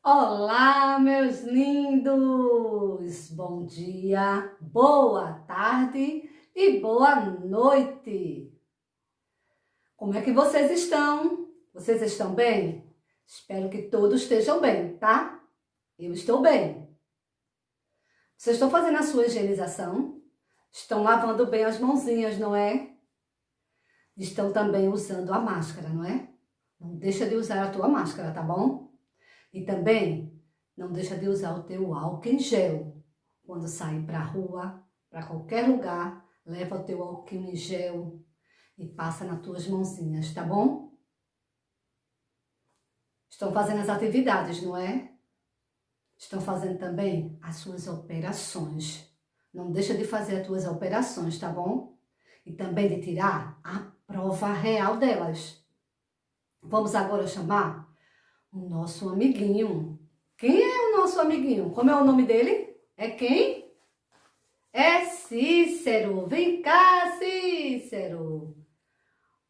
Olá, meus lindos! Bom dia, boa tarde e boa noite! Como é que vocês estão? Vocês estão bem? Espero que todos estejam bem, tá? Eu estou bem. Vocês estão fazendo a sua higienização? Estão lavando bem as mãozinhas, não é? Estão também usando a máscara, não é? Não deixa de usar a tua máscara, tá bom? E também não deixa de usar o teu álcool em gel. Quando sair para a rua, para qualquer lugar, leva o teu álcool em gel e passa nas tuas mãozinhas, tá bom? Estão fazendo as atividades, não é? Estão fazendo também as suas operações. Não deixa de fazer as tuas operações, tá bom? E também de tirar a prova real delas. Vamos agora chamar o nosso amiguinho. Quem é o nosso amiguinho? Como é o nome dele? É quem? É Cícero. Vem cá, Cícero.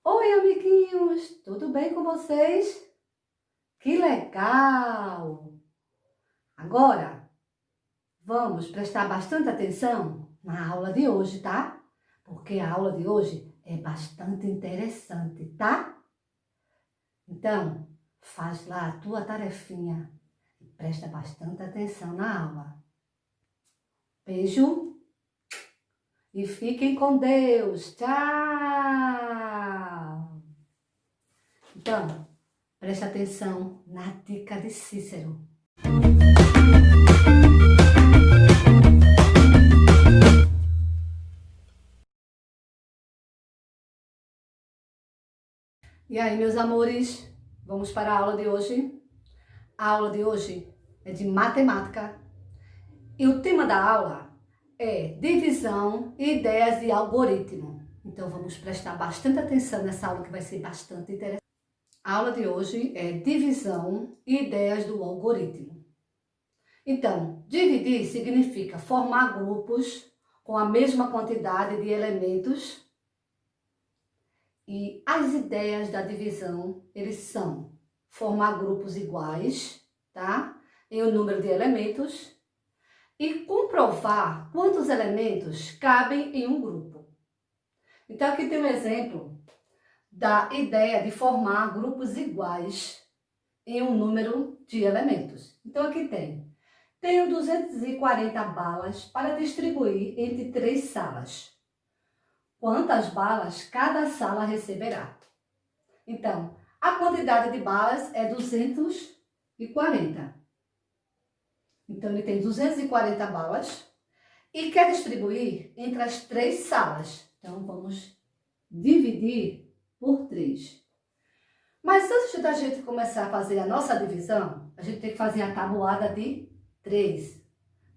Oi, amiguinhos. Tudo bem com vocês? Que legal! Agora, vamos prestar bastante atenção na aula de hoje, tá? Porque a aula de hoje é bastante interessante, tá? Então, faz lá a tua tarefinha e presta bastante atenção na aula. Beijo e fiquem com Deus. Tchau! Então, preste atenção na dica de Cícero. E aí, meus amores, vamos para a aula de hoje? A aula de hoje é de matemática e o tema da aula é divisão, ideias e algoritmo. Então, vamos prestar bastante atenção nessa aula que vai ser bastante interessante. A aula de hoje é divisão e ideias do algoritmo. Então, dividir significa formar grupos com a mesma quantidade de elementos. E as ideias da divisão, eles são formar grupos iguais, tá? Em um número de elementos e comprovar quantos elementos cabem em um grupo. Então, aqui tem um exemplo da ideia de formar grupos iguais em um número de elementos. Então, aqui tenho 240 balas para distribuir entre 3 salas. Quantas balas cada sala receberá? Então, a quantidade de balas é 240. Então, ele tem 240 balas e quer distribuir entre as 3 salas. Então, vamos dividir por 3. Mas antes da gente começar a fazer a nossa divisão, a gente tem que fazer a tabuada de 3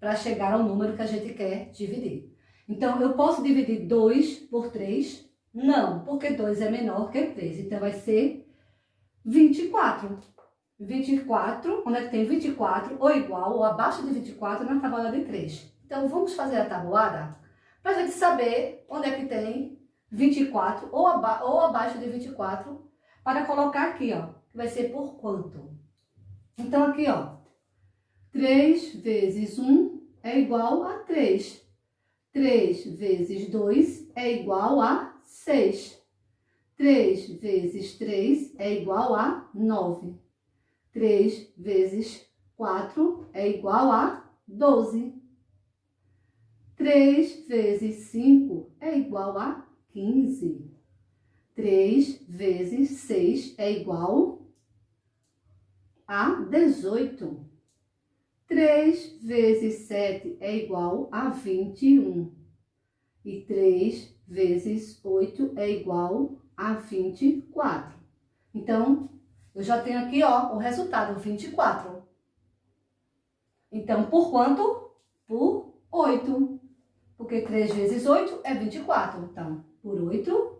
para chegar ao número que a gente quer dividir. Então, eu posso dividir 2 por 3? Não, porque 2 é menor que 3. Então, vai ser 24. 24, onde é que tem 24, ou igual, ou abaixo de 24 na tabuada de 3. Então, vamos fazer a tabuada para a gente saber onde é que tem 24 ou abaixo de 24, para colocar aqui, ó, que vai ser por quanto. Então, aqui, ó, 3 vezes 1 é igual a 3. 3 vezes 2 é igual a 6. 3 vezes 3 é igual a 9. 3 vezes 4 é igual a 12. 3 vezes 5 é igual a 15. 3 vezes 6 é igual a 18. 3 vezes 7 é igual a 21. E 3 vezes 8 é igual a 24. Então, eu já tenho aqui, ó, o resultado, 24. Então, por quanto? Por 8. Porque 3 vezes 8 é 24. Então, por 8,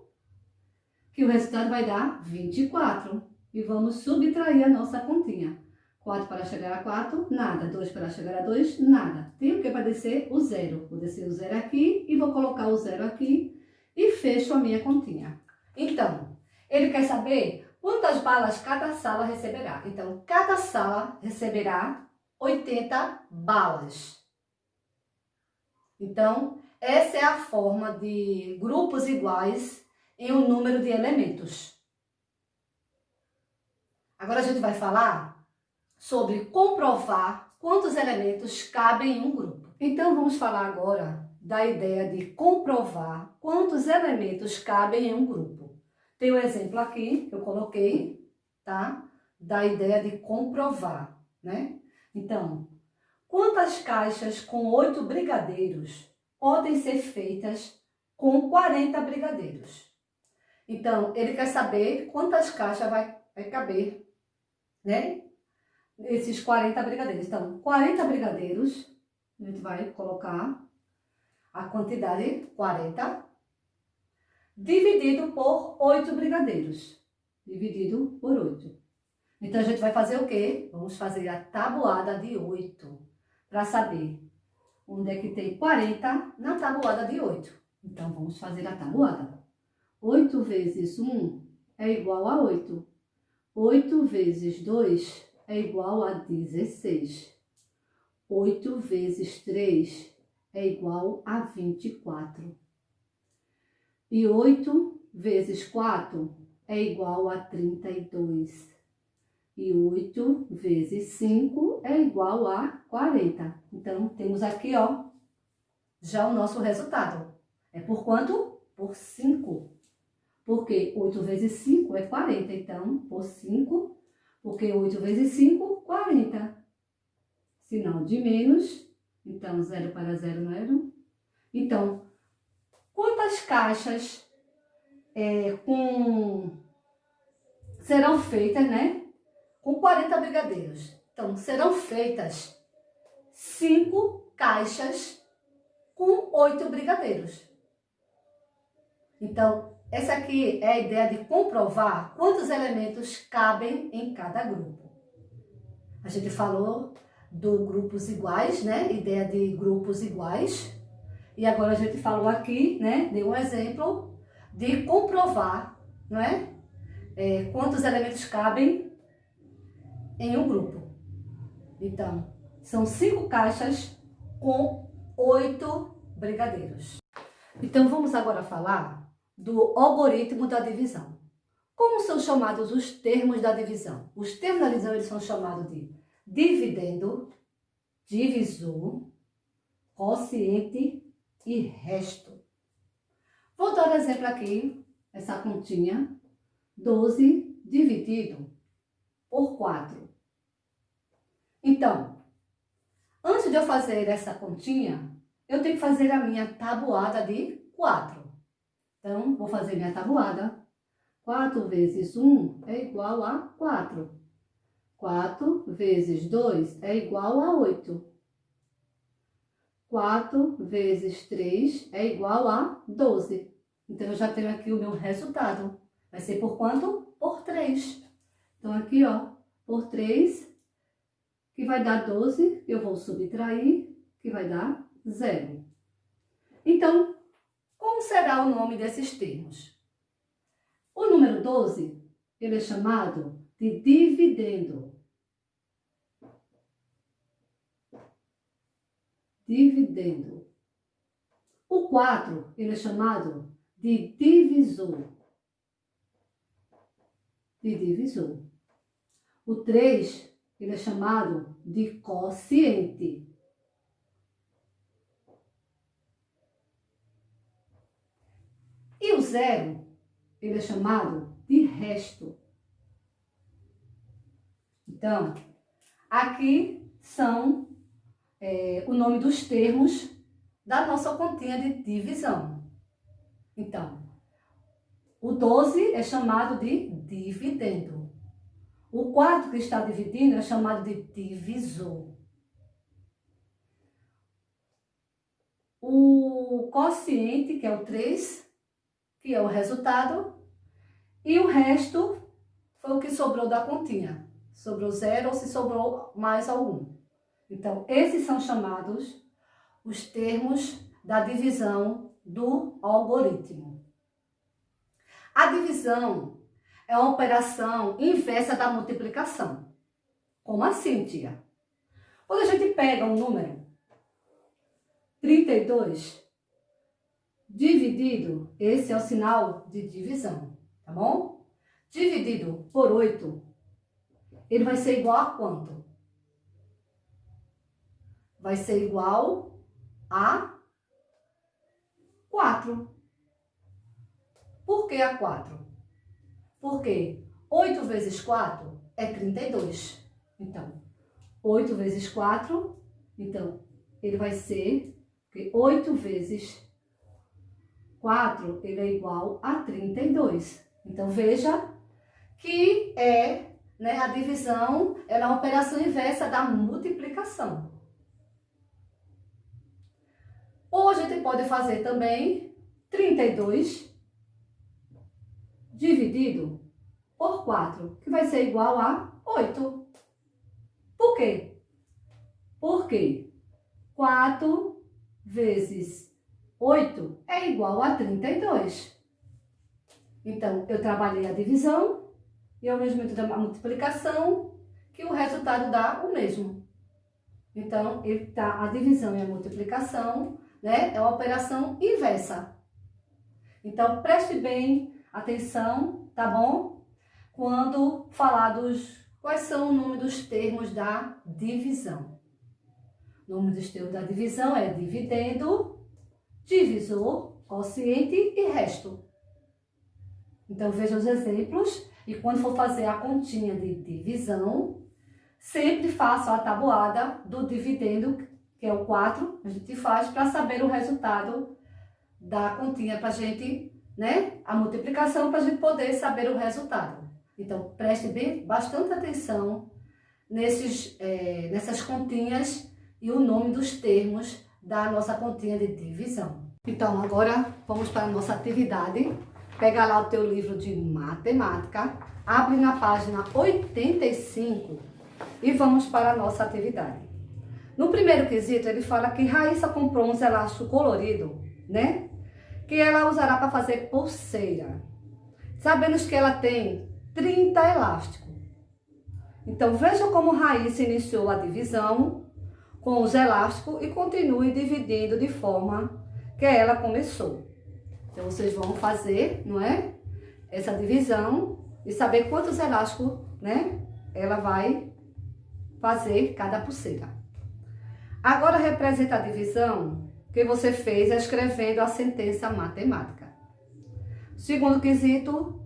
que o resultado vai dar 24. E vamos subtrair a nossa continha. 4 para chegar a 4, nada. 2 para chegar a 2, nada. Tem o que para descer? O 0. Vou descer o 0 aqui e vou colocar o 0 aqui e fecho a minha continha. Então, ele quer saber Quantas balas cada sala receberá? Então, cada sala receberá 80 balas. Então, essa é a forma de grupos iguais em um número de elementos. Agora a gente vai falar sobre comprovar quantos elementos cabem em um grupo. Então, vamos falar agora da ideia de comprovar quantos elementos cabem em um grupo. Tem um exemplo aqui que eu coloquei, tá? Da ideia de comprovar, né? Então, quantas caixas com 8 brigadeiros podem ser feitas com 40 brigadeiros? Então, ele quer saber quantas caixas vai caber, né? Esses 40 brigadeiros. Então, 40 brigadeiros, a gente vai colocar a quantidade 40, dividido por 8 brigadeiros. Dividido por 8. Então, a gente vai fazer o quê? Vamos fazer a tabuada de 8, para saber onde é que tem 40 na tabuada de 8. Então, vamos fazer a tabuada. 8 vezes 1 é igual a 8. 8 vezes 2 é igual a 16. 8 vezes 3 é igual a 24. E 8 vezes 4 é igual a 32. E 8 vezes 5 é igual a 40. Então, temos aqui, ó, já o nosso resultado. É por quanto? Por 5. Porque 8 vezes 5 é 40. Então, por 5, porque 8 vezes 5, 40. Sinal de menos. Então, 0 para 0, 0. Então, quantas caixas serão feitas, né? Com 40 brigadeiros. Então, serão feitas 5 caixas com 8 brigadeiros. Então, essa aqui é a ideia de comprovar quantos elementos cabem em cada grupo. A gente falou do grupos iguais, né? Ideia de grupos iguais. E agora a gente falou aqui, né? Deu um exemplo de comprovar, não é? Quantos elementos cabem em um grupo. Então, são 5 caixas com 8 brigadeiros. Então, vamos agora falar do algoritmo da divisão. Como são chamados os termos da divisão? Os termos da divisão eles são chamados de dividendo, divisor, quociente e resto. Vou dar um exemplo aqui, essa continha, 12 dividido por 4. Então, antes de eu fazer essa continha, eu tenho que fazer a minha tabuada de 4. Então, vou fazer minha tabuada. 4 vezes 1 é igual a 4. 4 vezes 2 é igual a 8. 4 vezes 3 é igual a 12. Então, eu já tenho aqui o meu resultado. Vai ser por quanto? Por 3. Então, aqui, ó, por 3, que vai dar 12, eu vou subtrair, que vai dar 0. Então, como será o nome desses termos? O número 12, ele é chamado de dividendo. Dividendo. O 4, ele é chamado de divisor. De divisor. O 3, ele é chamado de quociente. E o 0, ele é chamado de resto. Então, aqui são o nome dos termos da nossa continha de divisão. Então, o 12 é chamado de dividendo. O 4 que está dividindo é chamado de divisor. O quociente, que é o 3, que é o resultado, e o resto foi o que sobrou da continha. Sobrou 0 ou se sobrou mais algum. Então, esses são chamados os termos da divisão do algoritmo. A divisão é uma operação inversa da multiplicação. Como assim, tia? Quando a gente pega um número 32 dividido, esse é o sinal de divisão, tá bom? Dividido por 8, ele vai ser igual a quanto? Vai ser igual a 4. Por que a 4? Porque 8 vezes 4 é 32. Então, 8 vezes 4, então, ele vai ser, porque 8 vezes 4, ele é igual a 32. Então, veja que a divisão é uma operação inversa da multiplicação. Ou a gente pode fazer também 32 dividido por 4, que vai ser igual a 8. Por quê? Porque 4 vezes 8 é igual a 32. Então, eu trabalhei a divisão e ao mesmo tempo a multiplicação, que o resultado dá o mesmo. Então, a divisão e a multiplicação, né, é uma operação inversa. Então, preste bem atenção, tá bom? Quando falar quais são o nome dos termos da divisão. O nome dos termos da divisão é dividendo, divisor, quociente e resto. Então, veja os exemplos e quando for fazer a continha de divisão, sempre faça a tabuada do dividendo, que é o 4, a gente faz para saber o resultado da continha, para a gente, né, a multiplicação, para a gente poder saber o resultado. Então, preste bastante atenção nessas continhas e o nome dos termos da nossa continha de divisão. Então, agora vamos para a nossa atividade. Pega lá o teu livro de matemática, abre na página 85 e vamos para a nossa atividade. No primeiro quesito, ele fala que Raíssa comprou uns elásticos coloridos, né? Que ela usará para fazer pulseira. Sabemos que ela tem 30 elásticos. Então, veja como Raíssa iniciou a divisão com os elásticos e continue dividindo de forma que ela começou. Então, vocês vão fazer, não é? Essa divisão e saber quantos elásticos, né? Ela vai fazer cada pulseira. Agora, representa a divisão que você fez escrevendo a sentença matemática. Segundo quesito,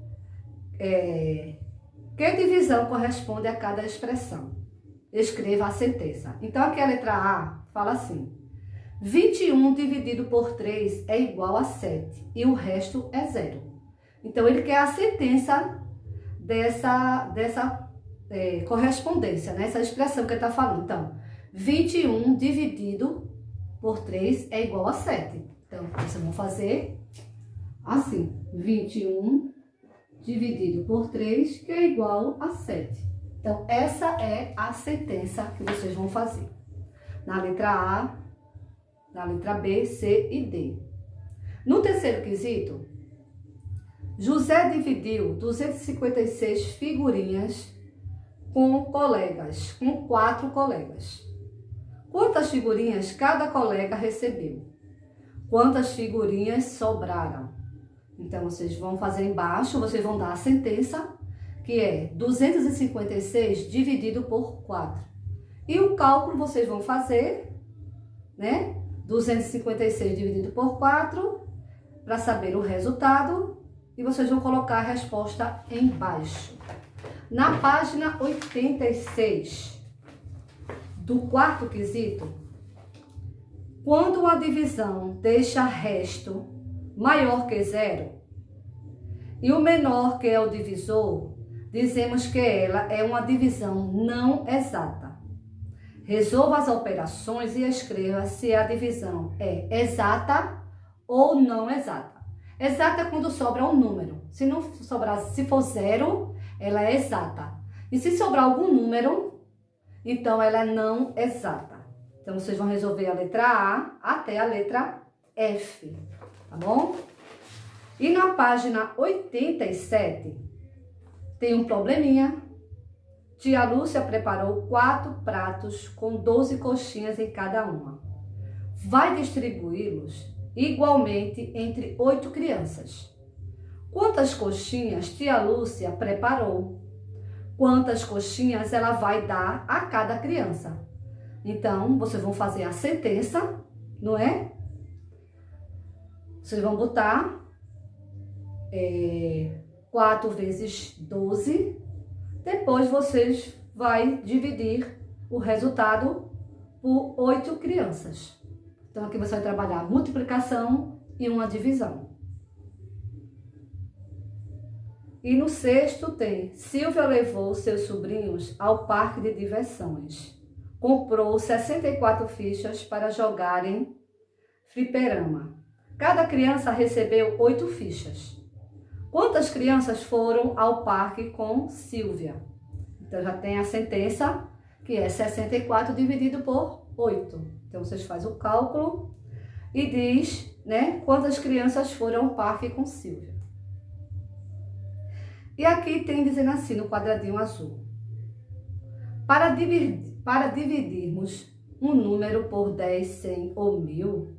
que divisão corresponde a cada expressão? Escreva a sentença. Então, aqui a letra A fala assim: 21 dividido por 3 é igual a 7 e o resto é 0. Então, ele quer a sentença dessa correspondência, né? Essa expressão que ele está falando. Então, 21 dividido por 3 é igual a 7. Então, vocês vão fazer assim: 21 dividido por 3, que é igual a 7. Então, essa é a sentença que vocês vão fazer. Na letra A, na letra B, C e D. No terceiro quesito, José dividiu 256 figurinhas com 4 colegas. Quantas figurinhas cada colega recebeu? Quantas figurinhas sobraram? Então, vocês vão fazer embaixo, vocês vão dar a sentença, que é 256 dividido por 4. E o cálculo vocês vão fazer, né? 256 dividido por 4, para saber o resultado, e vocês vão colocar a resposta embaixo. Na página 86 do quarto quesito, quando uma divisão deixa resto maior que 0 e o menor que é o divisor, dizemos que ela é uma divisão não exata. Resolva as operações e escreva se a divisão é exata ou não exata. Exata é quando sobra um número. Se não sobrar, se for 0, ela é exata. E se sobrar algum número, então ela é não exata. Então, vocês vão resolver a letra A até a letra F, tá bom? E na página 87, tem um probleminha. Tia Lúcia preparou 4 pratos com 12 coxinhas em cada uma. Vai distribuí-los igualmente entre 8 crianças. Quantas coxinhas tia Lúcia preparou? Quantas coxinhas ela vai dar a cada criança? Então, vocês vão fazer a sentença, não é? Vocês vão botar 4 vezes 12. Depois vocês vão dividir o resultado por 8 crianças. Então, aqui você vai trabalhar multiplicação e uma divisão. E no sexto tem: Silvia levou seus sobrinhos ao parque de diversões. Comprou 64 fichas para jogarem fliperama. Cada criança recebeu 8 fichas. Quantas crianças foram ao parque com Silvia? Então, já tem a sentença, que é 64 dividido por 8. Então, vocês fazem o cálculo e diz, né, quantas crianças foram ao parque com Silvia. E aqui tem dizendo assim, no quadradinho azul. Para dividirmos um número por 10, 100 ou 1000,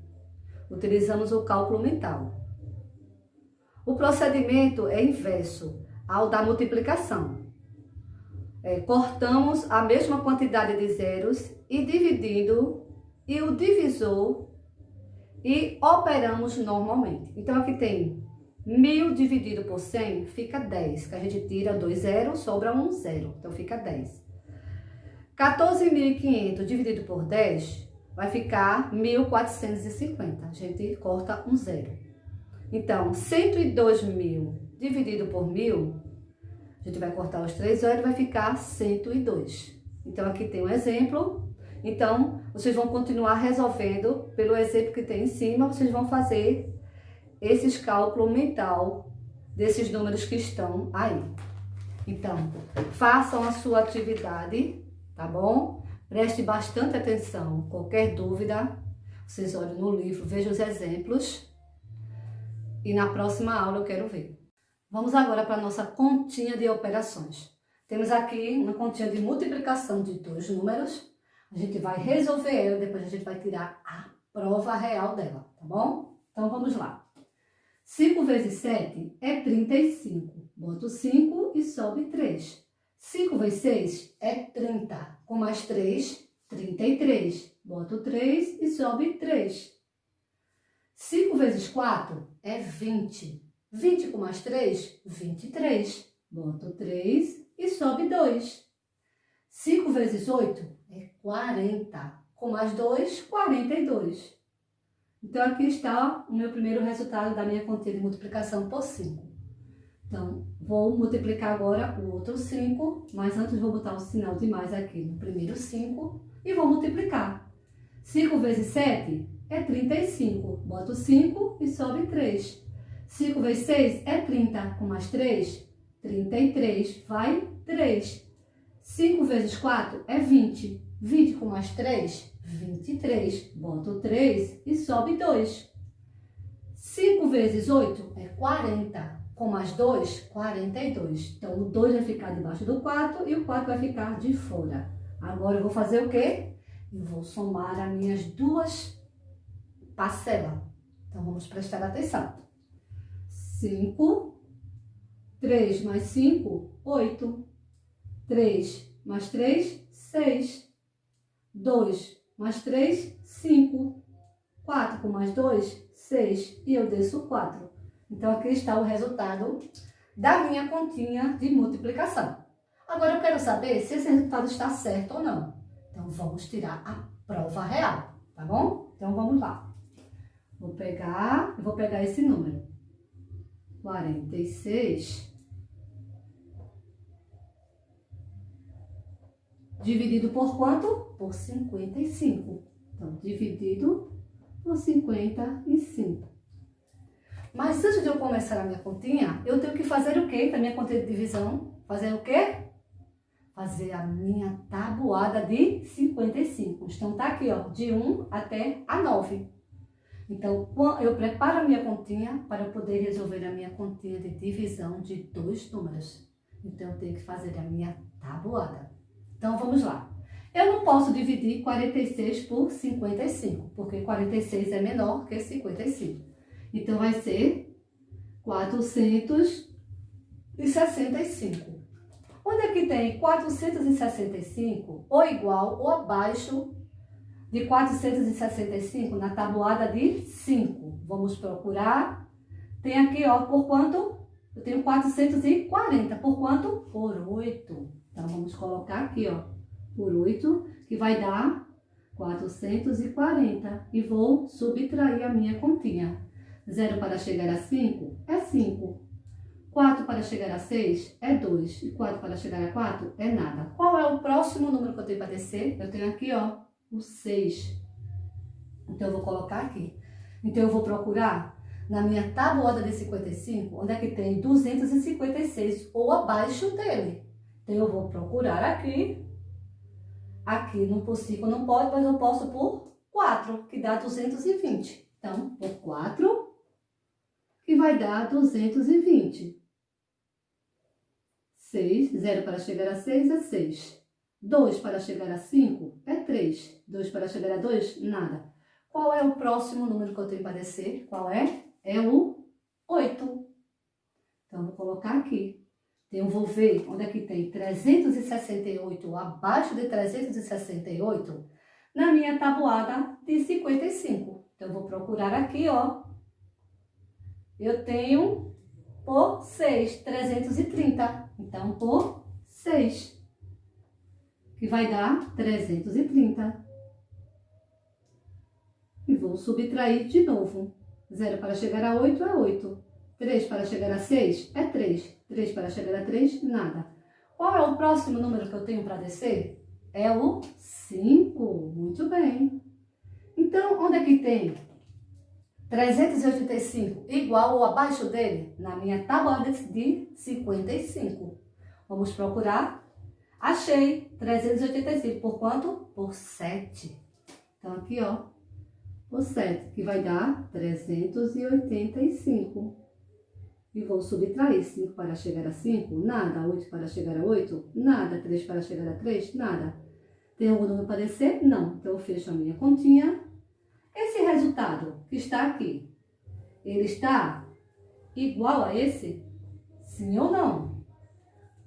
utilizamos o cálculo mental. O procedimento é inverso ao da multiplicação. Cortamos a mesma quantidade de zeros e dividindo e o divisor e operamos normalmente. Então, aqui tem 1000 dividido por 100 fica 10, que a gente tira 2 zeros, sobra um zero, então fica 10. 14.500 dividido por 10 vai ficar 1.450, a gente corta um zero. Então, 102.000 dividido por 1000, a gente vai cortar os 3 zeros, vai ficar 102. Então, aqui tem um exemplo. Então, vocês vão continuar resolvendo pelo exemplo que tem em cima, vocês vão fazer esses cálculos mental desses números que estão aí. Então, façam a sua atividade, tá bom? Preste bastante atenção. Qualquer dúvida, vocês olhem no livro, vejam os exemplos. E na próxima aula eu quero ver. Vamos agora para a nossa continha de operações. Temos aqui uma continha de multiplicação de 2 números. A gente vai resolver ela, depois a gente vai tirar a prova real dela, tá bom? Então vamos lá. 5 vezes 7 é 35. Boto 5 e sobe 3. 5 vezes 6 é 30. Com mais 3, 33. Boto 3 e sobe 3. 5 vezes 4 é 20. 20 com mais 3, 23. Boto 3 e sobe 2. 5 vezes 8 é 40. Com mais 2, 42. Então, aqui está o meu primeiro resultado da minha continha de multiplicação por 5. Então, vou multiplicar agora o outro 5, mas antes vou botar o sinal de mais aqui no primeiro 5 e vou multiplicar. 5 vezes 7 é 35. Boto 5 e sobe 3. 5 vezes 6 é 30. Com mais 3, 33. Vai 3. 5 vezes 4 é 20. 20 com mais 3, 23. Boto 3 e sobe 2. 5 vezes 8 é 40. Com mais 2, 42. Então, o 2 vai ficar debaixo do 4 e o 4 vai ficar de fora. Agora, eu vou fazer o quê? Eu vou somar as minhas duas parcelas. Então, vamos prestar atenção. 5, 3 mais 5, 8. 3 mais 3, 6. 2 mais 3, 5. 4 com mais 2, 6. E eu desço 4. Então, aqui está o resultado da minha continha de multiplicação. Agora, eu quero saber se esse resultado está certo ou não. Então, vamos tirar a prova real, tá bom? Então, vamos lá. Vou pegar esse número. 46 dividido por quanto? Por 55. Então, dividido por 55. Mas antes de eu começar a minha continha, eu tenho que fazer o quê? Da minha continha de divisão. Fazer o quê? Fazer a minha tabuada de 55. Então, tá aqui, ó, de 1 até a 9. Então, eu preparo a minha continha para eu poder resolver a minha continha de divisão de 2 números. Então, eu tenho que fazer a minha tabuada. Então, vamos lá. Eu não posso dividir 46 por 55, porque 46 é menor que 55. Então, vai ser 465. Onde é que tem 465 ou igual ou abaixo de 465 na tabuada de 5? Vamos procurar. Tem aqui, ó, por quanto? Eu tenho 440. Por quanto? Por 8. Então, vamos colocar aqui, ó, por 8, que vai dar 440. E vou subtrair a minha continha. 0 para chegar a 5 é 5. 4 para chegar a 6 é 2. E 4 para chegar a 4 é nada. Qual é o próximo número que eu tenho para descer? Eu tenho aqui, ó, o 6. Então, eu vou colocar aqui. Então, eu vou procurar na minha tabuada de 55, onde é que tem 256 ou abaixo dele. Então, eu vou procurar aqui. Aqui no por 5 não pode, mas eu posso por 4, que dá 220. Então, por 4, que vai dar 220. 6, 0 para chegar a 6 é 6. 2 para chegar a 5 é 3. 2 para chegar a 2, nada. Qual é o próximo número que eu tenho para descer? Qual é? É o 8. Então, eu vou colocar aqui. Então, eu vou ver onde é que tem 368 abaixo de 368 na minha tabuada de 55. Então, eu vou procurar aqui, ó. Eu tenho por 6, 330. Então, por 6, que vai dar 330. E vou subtrair de novo. 0 para chegar a 8 é 8. 3 para chegar a 6 é 3. 3 para chegar a 3, nada. Qual é o próximo número que eu tenho para descer? É o 5. Muito bem. Então, onde é que tem 385 igual ou abaixo dele? Na minha tábua de 55. Vamos procurar. Achei 385. Por quanto? Por 7. Então, aqui, ó. Por 7, que vai dar 385. E vou subtrair 5 para chegar a 5, nada. 8 para chegar a 8, nada. 3 para chegar a 3, nada. Tem algum número para descer? Não. Então, eu fecho a minha continha. Esse resultado que está aqui, ele está igual a esse? Sim ou não?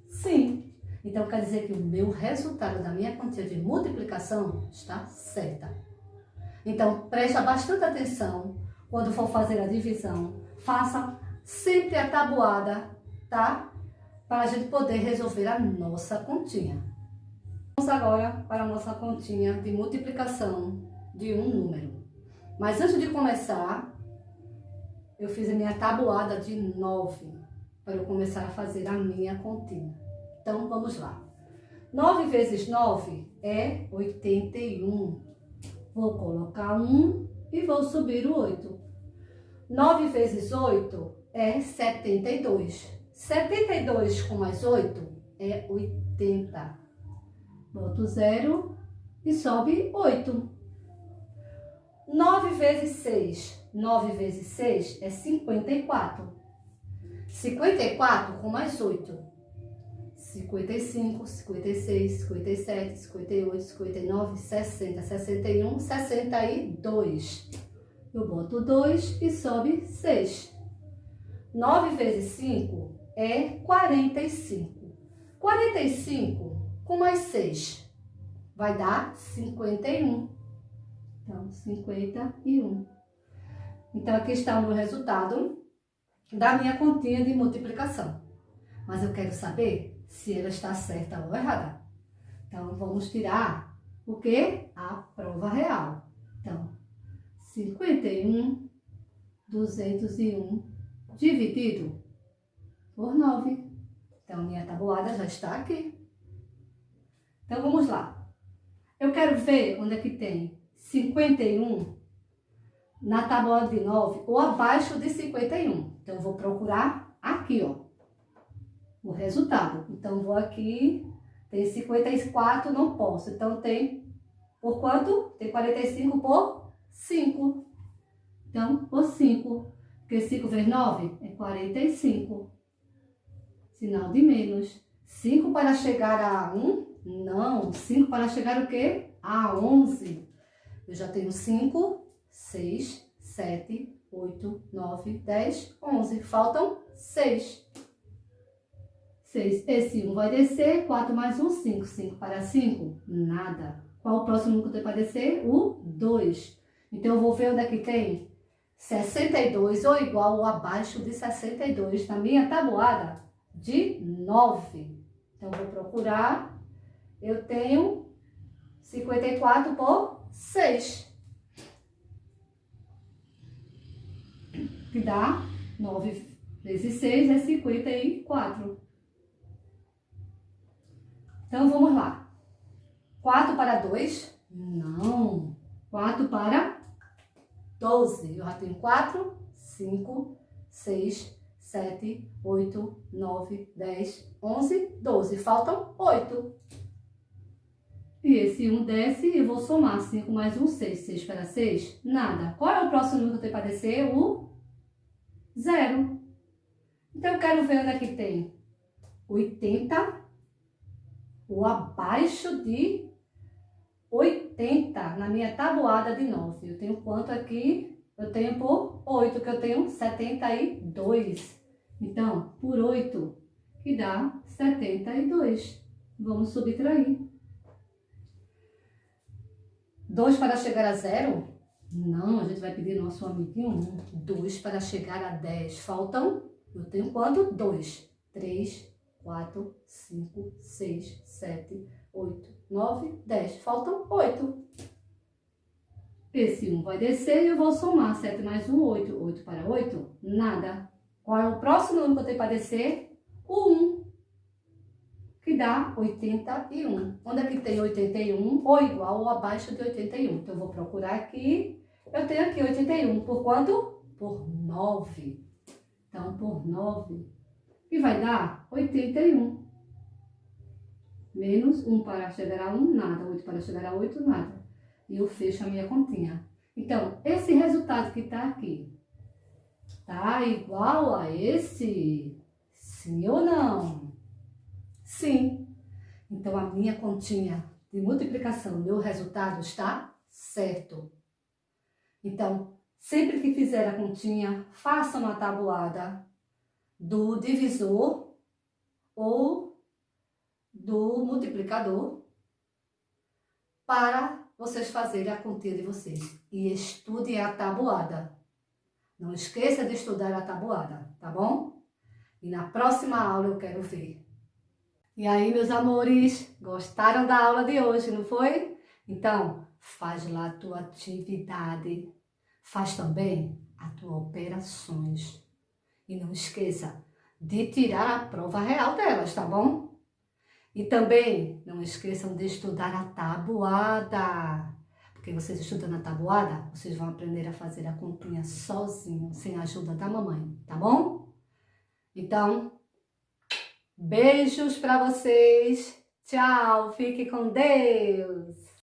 Sim. Então, quer dizer que o meu resultado da minha continha de multiplicação está certa. Então, presta bastante atenção quando for fazer a divisão. Faça sempre a tabuada, tá? Para a gente poder resolver a nossa continha. Vamos agora para a nossa continha de multiplicação de um número. Mas antes de começar, eu fiz a minha tabuada de 9, para eu começar a fazer a minha continha. Então, vamos lá. 9 vezes 9 é 81. Vou colocar 1 e vou subir o 8. 9 vezes 8 é 72. 72 com mais 8 é 80. Boto 0 e sobe 8. 9 vezes 6. 9 vezes 6 é 54. 54 com mais 8. 55, 56, 57, 58, 59, 60, 61, 62. Eu boto 2 e sobe 6. 9 vezes 5 é 45. 45 com mais 6 vai dar 51. Então, 51. Então, aqui está o meu resultado da minha continha de multiplicação. Mas eu quero saber se ela está certa ou errada. Então, vamos tirar o quê? A prova real. Então, 51, 201 dividido por 9. Então, minha tabuada já está aqui. Então, vamos lá. Eu quero ver onde é que tem 51 na tabuada de 9 ou abaixo de 51. Então, eu vou procurar aqui, ó, o resultado. Então, vou aqui, tem 54, não posso. Então, tem, por quanto? Tem 45 por 5. Então, por 5. Porque 5 vezes 9 é 45. Sinal de menos. 5 para chegar a 1? Não. 5 para chegar o quê? A 11. Eu já tenho 5, 6, 7, 8, 9, 10, 11. Faltam 6. 6. Esse 1 vai descer. 4 mais 1, 5. 5 para 5? Nada. Qual o próximo número que tem para descer? O 2. Então, eu vou ver onde é que tem 62 ou igual ou abaixo de 62 na minha tabuada de 9. Então, eu vou procurar. Eu tenho 54 por 6. Que dá 9 vezes 6 é 54. Então, vamos lá. 4 para 2? Não. 4 para 12. Eu já tenho 4, 5, 6, 7, 8, 9, 10, 11, 12. Faltam 8. E esse 1 desce e eu vou somar. 5 mais 1, 6. 6 para 6? Nada. Qual é o próximo número que eu tenho para descer? O 0. Então, eu quero ver onde é que tem 80 ou abaixo de 80 na minha tabuada de 9. Eu tenho quanto aqui? Eu tenho por 8, que eu tenho 72. Então, por 8, que dá 72. Vamos subtrair. 2 para chegar a 0? Não, a gente vai pedir nosso amiguinho 1. 2 para chegar a 10. Faltam, eu tenho quanto? 2. 3, 4, 5, 6, 7, 8, 9, 10. Faltam 8. Esse 1 vai descer e eu vou somar. 7 mais 1, 8. 8 para 8? Nada. Qual é o próximo número que eu tenho para descer? O 1. Que dá 81. Onde é que tem 81? Ou igual ou abaixo de 81. Então, eu vou procurar aqui. Eu tenho aqui 81. Por quanto? Por 9. Então, por 9. E vai dar 81. Menos 1 para chegar a 1, nada. 8 para chegar a 8, nada. E eu fecho a minha continha. Então, esse resultado que está aqui, tá igual a esse? Sim ou não? Sim. Então, a minha continha de multiplicação, meu resultado está certo. Então, sempre que fizer a continha, faça uma tabuada do divisor ou do multiplicador para vocês fazerem a continha de vocês. E estude a tabuada. Não esqueça de estudar a tabuada, tá bom? E na próxima aula eu quero ver. E aí, meus amores, gostaram da aula de hoje, não foi? Então, faz lá a tua atividade. Faz também a tua operações. E não esqueça de tirar a prova real delas, tá bom? E também não esqueçam de estudar a tabuada. Porque vocês estudando a tabuada, vocês vão aprender a fazer a continha sozinhos, sem a ajuda da mamãe, tá bom? Então, beijos para vocês. Tchau, fique com Deus.